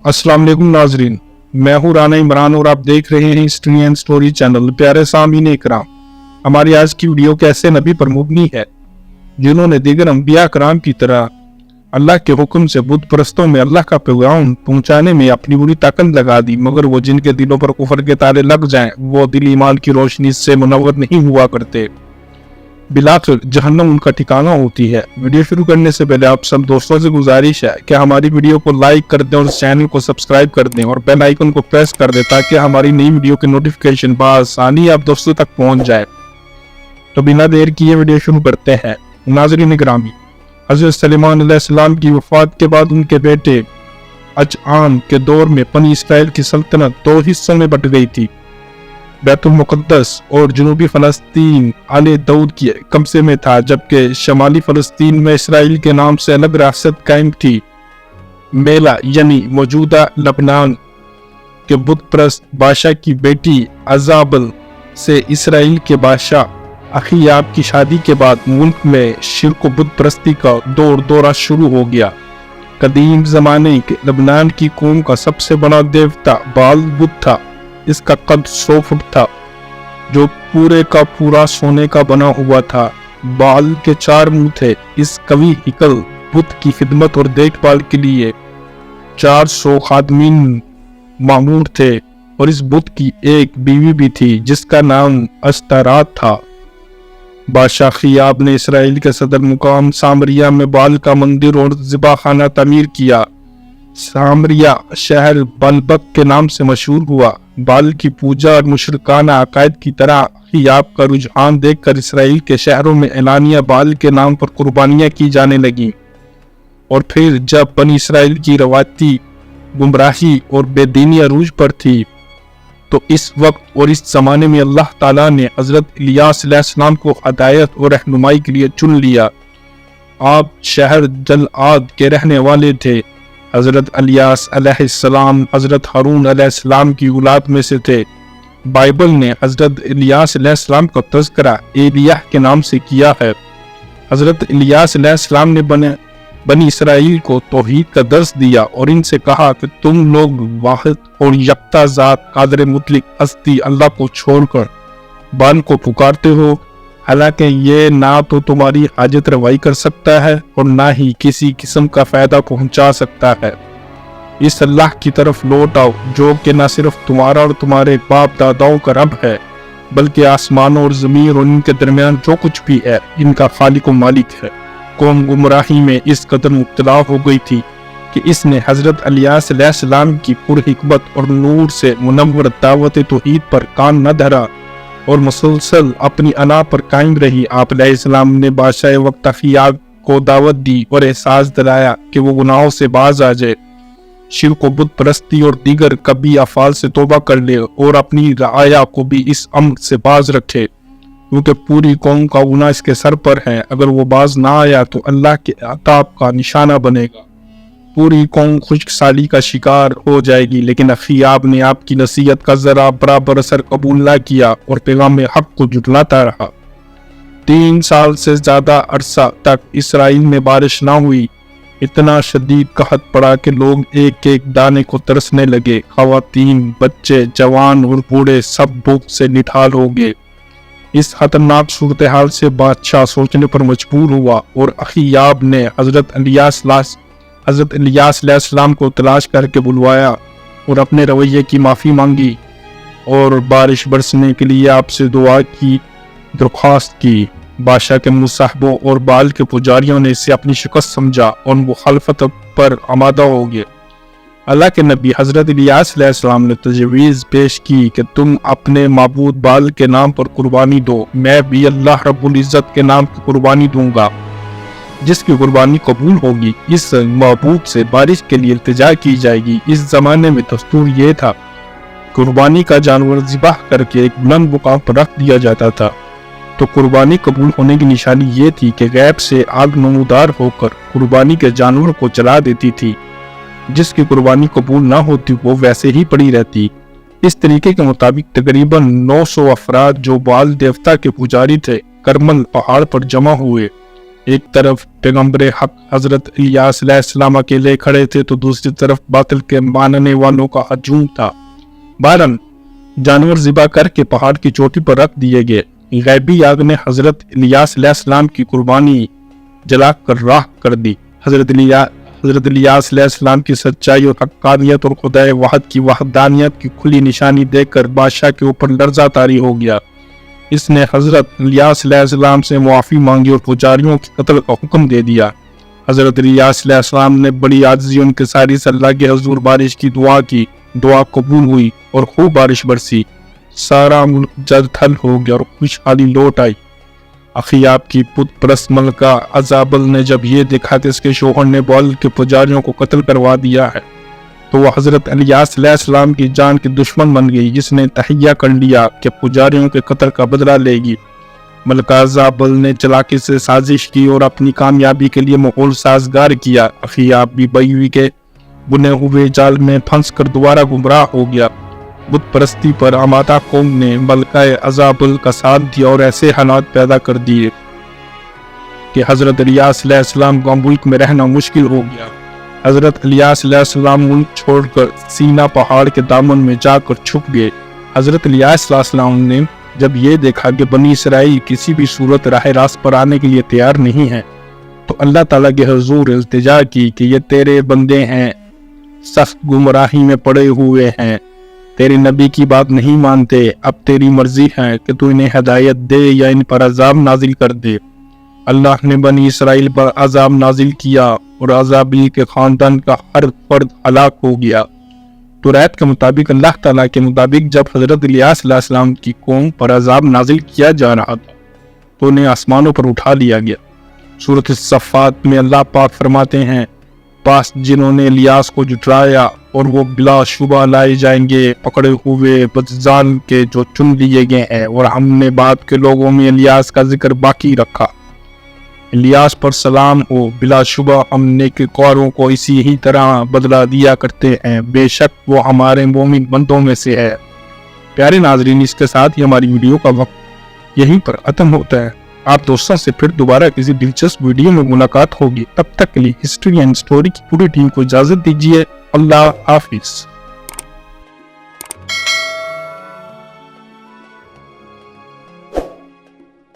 अस्सलाम वालेकुम नाजरीन, मैं हूँ राना इमरान और आप देख रहे हैं हिस्ट्री एंड स्टोरी चैनल। प्यारे सामीन इकराम, हमारी आज की वीडियो कैसे नबी पर मुबनी है जिन्होंने दीगर अंबिया कराम की तरह अल्लाह के हुक्म से बुत परस्तों में अल्लाह का पैगाम पहुंचाने में अपनी बुरी ताकत लगा दी, मगर वो जिनके दिलों पर कुफर के ताले लग जाएं वो दिल ईमान की रोशनी से मुनव्वर नहीं हुआ करते, बिलाखिर जहन्नम उनका ठिकाना होती है। वीडियो शुरू करने से पहले आप सब दोस्तों से गुजारिश है कि हमारी वीडियो को लाइक कर दें और चैनल को सब्सक्राइब कर दें और बेल आइकन को प्रेस कर दें ताकि हमारी नई वीडियो की नोटिफिकेशन बआसानी आप दोस्तों तक पहुंच जाए। तो बिना देर किए वीडियो शुरू करते हैं। नाज़रीन गिरामी, हज़रत सुलेमान अलैहिस्सलाम की वफात के बाद उनके बेटे अजआन के दौर में बनी इसराइल की सल्तनत दो हिस्सों में बट गई थी। बैतुल मुक़द्दस और जनूबी फ़लस्तीन आले दाऊद के कब्ज़े में था, जबकि शमाली फ़लस्तीन में इसराइल के नाम से अलग रियासत कायम थी। मेला यानी मौजूदा लबनान के बुत परस्त बादशाह की बेटी अजाबल से इसराइल के बादशाह अखीयाब की शादी के बाद मुल्क में शिर्क व बुत परस्ती का दौरा शुरू हो गया। कदीम ज़माने के लबनान की कौम का सबसे बड़ा देवता बाल बुत था। इसका कद 100 फुट था, जो पूरे का पूरा सोने का बना हुआ था। बाल के 4 मुंह थे। इस कवि हिकल बुत की खिदमत और देखभाल के लिए 400 खादमीन मामूर थे और इस बुत की एक बीवी भी थी जिसका नाम अस्तारात था। बादशाह खियाब ने इसराइल के सदर मुकाम सामरिया में बाल का मंदिर और ज़िबा खाना तामीर किया। सामरिया शहर बलबक के नाम से मशहूर हुआ। बाल की पूजा और मुशरिकाना अकायद की तरह खियाब का रुझान देखकर इसराइल के शहरों में एलानिया बाल के नाम पर कुर्बानियां की जाने लगी। और फिर जब बनी इसराइल की रवायती गुमराही और बेदीनी अरूज पर थी, तो इस वक्त और इस जमाने में अल्लाह ताला ने हजरत इलियास अलैहिस्सलाम को हिदायत और रहनुमाई के लिए चुन लिया। आप शहर जलआद के रहने वाले थे। हजरत इलियास अलैहिस्सलाम हजरत हारून अलैहिस्सलाम की औलाद में से थे। बाइबल ने हजरत इलियास अलैहिस्सलाम का तज़किरा एलियाह के नाम से किया है। हजरत इलियास अलैहिस्सलाम ने बनी इसराइल को तौहीद का दर्स दिया और इनसे कहा कि तुम लोग वाहिद और यकता ज़ात कादिर मुतलक हस्ती अल्लाह को छोड़कर बाल को पुकारते हो, हालांकि ये ना तो तुम्हारी हाजत रवाई कर सकता है और ना ही किसी किस्म का फ़ायदा पहुंचा सकता है। इस अल्लाह की तरफ लौट आओ जो कि न सिर्फ तुम्हारा और तुम्हारे बाप दादाओं का रब है, बल्कि आसमानों और ज़मीन और इनके दरमियान जो कुछ भी है इनका खालिक व मालिक है। कौम गुमराही में इस कदर मुब्तला हो गई थी कि इसने हजरत इलियास अलैहिस्सलाम की पुरहिकमत और नूर से मुनव्वर दावत तौहीद पर कान न धरा और मुसलसल अपनी अना पर कायम रही। आप अलैहिस्सलाम ने बादशाह वक्त अखीयाब को दावत दी और एहसास दिलाया कि वो गुनाहों से बाज आ जाए, शिर्क व बुत परस्ती और दीगर कभी अफाल से तौबा कर ले और अपनी रआया को भी इस अम्र से बाज रखे, क्योंकि पूरी कौम का गुनाह इसके सर पर है। अगर वो बाज ना आया तो अल्लाह के अताब का निशाना बनेगा। पूरी कौम खुशकसाली का शिकार हो जाएगी। लेकिन अखीयाब ने आपकी नसीहत का जरा बराबर असर कबूल ना किया और पैगाम हक को जुटलाता रहा। 3 साल से ज्यादा अरसा तक इसराइल में बारिश ना हुई। इतना शदीद कहत पड़ा कि लोग एक एक दाने को तरसने लगे। खवातीन, बच्चे, जवान और बूढ़े सब भूख से निठाल हो गए। इस खतरनाक सूरत हाल से बादशाह सोचने पर मजबूर हुआ और अखीयाब ने हजरत इलियास अलैहिस्सलाम को तलाश करके बुलवाया और अपने रवैये की माफ़ी मांगी और बारिश बरसने के लिए आपसे दुआ की दरख्वास्त की। बादशाह के मुसाहबों और बाल के पुजारियों ने इसे अपनी शिकस्त समझा और मुखालफत पर आमादा हो गए। अल्लाह के नबी हजरत इलियास अलैहिस्सलाम ने तजवीज़ पेश की कि तुम अपने माबूद बाल के नाम पर कुर्बानी दो, मैं भी अल्लाह रब्बुल इज़्ज़त के नाम पर कुर्बानी दूंगा जिसकी कुर्बानी कबूल होगी। इस माबूद से बारिश के लिए इल्तिजा की जाएगी। इस जमाने में दस्तूर ये था, कुर्बानी का जानवर ज़िबाह करके एक बुलंद मुकाम पर रख दिया जाता था। तो कुर्बानी कबूल होने की निशानी ये थी कि गैब से आग नमूदार होकर कुर्बानी के जानवर को जला देती थी। जिसकी कुर्बानी कबूल ना होती वो वैसे ही पड़ी रहती। इस तरीके के मुताबिक तकरीबन 900 अफराद जो बाल देवता के पुजारी थे करमल पहाड़ पर जमा हुए ایک طرف پیغمبر حق حضرت الیاس علیہ السلام اکیلے کھڑے تھے تو دوسری طرف باطل کے ماننے والوں کا ہجوم تھا۔ بہرحال جانور ذبح کر کے پہاڑ کی چوٹی پر رکھ دیے گئے۔ غیبی آگ نے حضرت الیاس علیہ السلام کی قربانی جلا کر راہ کر دی۔ حضرت الیاس علیہ السلام کی سچائی اور حقانیت اور خدائے واحد کی وحدانیت کی کھلی نشانی دیکھ کر بادشاہ کے اوپر لرزہ طاری ہو گیا۔ اس نے حضرت الیاس علیہ السلام سے معافی مانگی اور پجاریوں کے قتل کا حکم دے دیا۔ حضرت الیاس علیہ السلام نے بڑی عاجزی ان کے ساری سے اللہ کے حضور بارش کی دعا کی، دعا قبول ہوئی اور خوب بارش برسی۔ سارا ملک جد تھل ہو گیا اور خوشحالی لوٹ آئی۔ اخیاب کی بت پرست ملکہ عزابل نے جب یہ دیکھا کہ اس کے شوہر نے بال کے پجاریوں کو قتل کروا دیا ہے تو وہ حضرت الیاس علیہ السلام کی جان کی دشمن بن گئی، جس نے تہیہ کر لیا کہ پجاریوں کے قتل کا بدلہ لے گی۔ ملکہ عزابل نے چلاکی سے سازش کی اور اپنی کامیابی کے لیے ماحول سازگار کیا۔ اخیاب بھی بیوی کے بنے ہوئے جال میں پھنس کر دوبارہ گمراہ ہو گیا۔ بت پرستی پر آمادہ قوم نے ملکہ عزابل کا ساتھ دیا اور ایسے حالات پیدا کر دیے کہ حضرت الیاس علیہ السلام کا ملک میں رہنا مشکل ہو گیا۔ حضرت الیاس علیہ السلام ملک چھوڑ کر سینا پہاڑ کے دامن میں جا کر چھپ گئے۔ حضرت الیاس علیہ السلام نے جب یہ دیکھا کہ بنی اسرائیل کسی بھی صورت راہ راست پر آنے کے لیے تیار نہیں ہے تو اللہ تعالیٰ کے حضور التجا کی کہ یہ تیرے بندے ہیں، سخت گمراہی میں پڑے ہوئے ہیں، تیرے نبی کی بات نہیں مانتے، اب تیری مرضی ہے کہ تو انہیں ہدایت دے یا ان پر عذاب نازل کر دے۔ اللہ نے بنی اسرائیل پر عذاب نازل کیا اور عزابیل کے خاندان کا ہر فرد ہلاک ہو گیا۔ توریت کے مطابق اللہ تعالیٰ کے مطابق جب حضرت الیاس علیہ السلام کی قوم پر عذاب نازل کیا جا رہا تھا تو انہیں آسمانوں پر اٹھا لیا گیا۔ سورۃ الصفات میں اللہ پاک فرماتے ہیں، پاس جنہوں نے الیاس کو جھٹلایا اور وہ بلا شبہ لائے جائیں گے پکڑے ہوئے بدزان کے جو چن لیے گئے ہیں، اور ہم نے بعد کے لوگوں میں الیاس کا ذکر باقی رکھا۔ الیاس پر سلام ہو، بلا شبہ ہم نیکوکاروں کو اسی ہی طرح بدلہ دیا کرتے ہیں، بے شک وہ ہمارے مومن بندوں میں سے ہے۔ پیارے ناظرین، اس کے ساتھ ہی ہماری ویڈیو کا وقت یہیں پر ختم ہوتا ہے۔ آپ دوستوں سے پھر دوبارہ کسی دلچسپ ویڈیو میں ملاقات ہوگی۔ تب تک کے لیے ہسٹری اینڈ سٹوری کی پوری ٹیم کو اجازت دیجیے۔ اللہ حافظ۔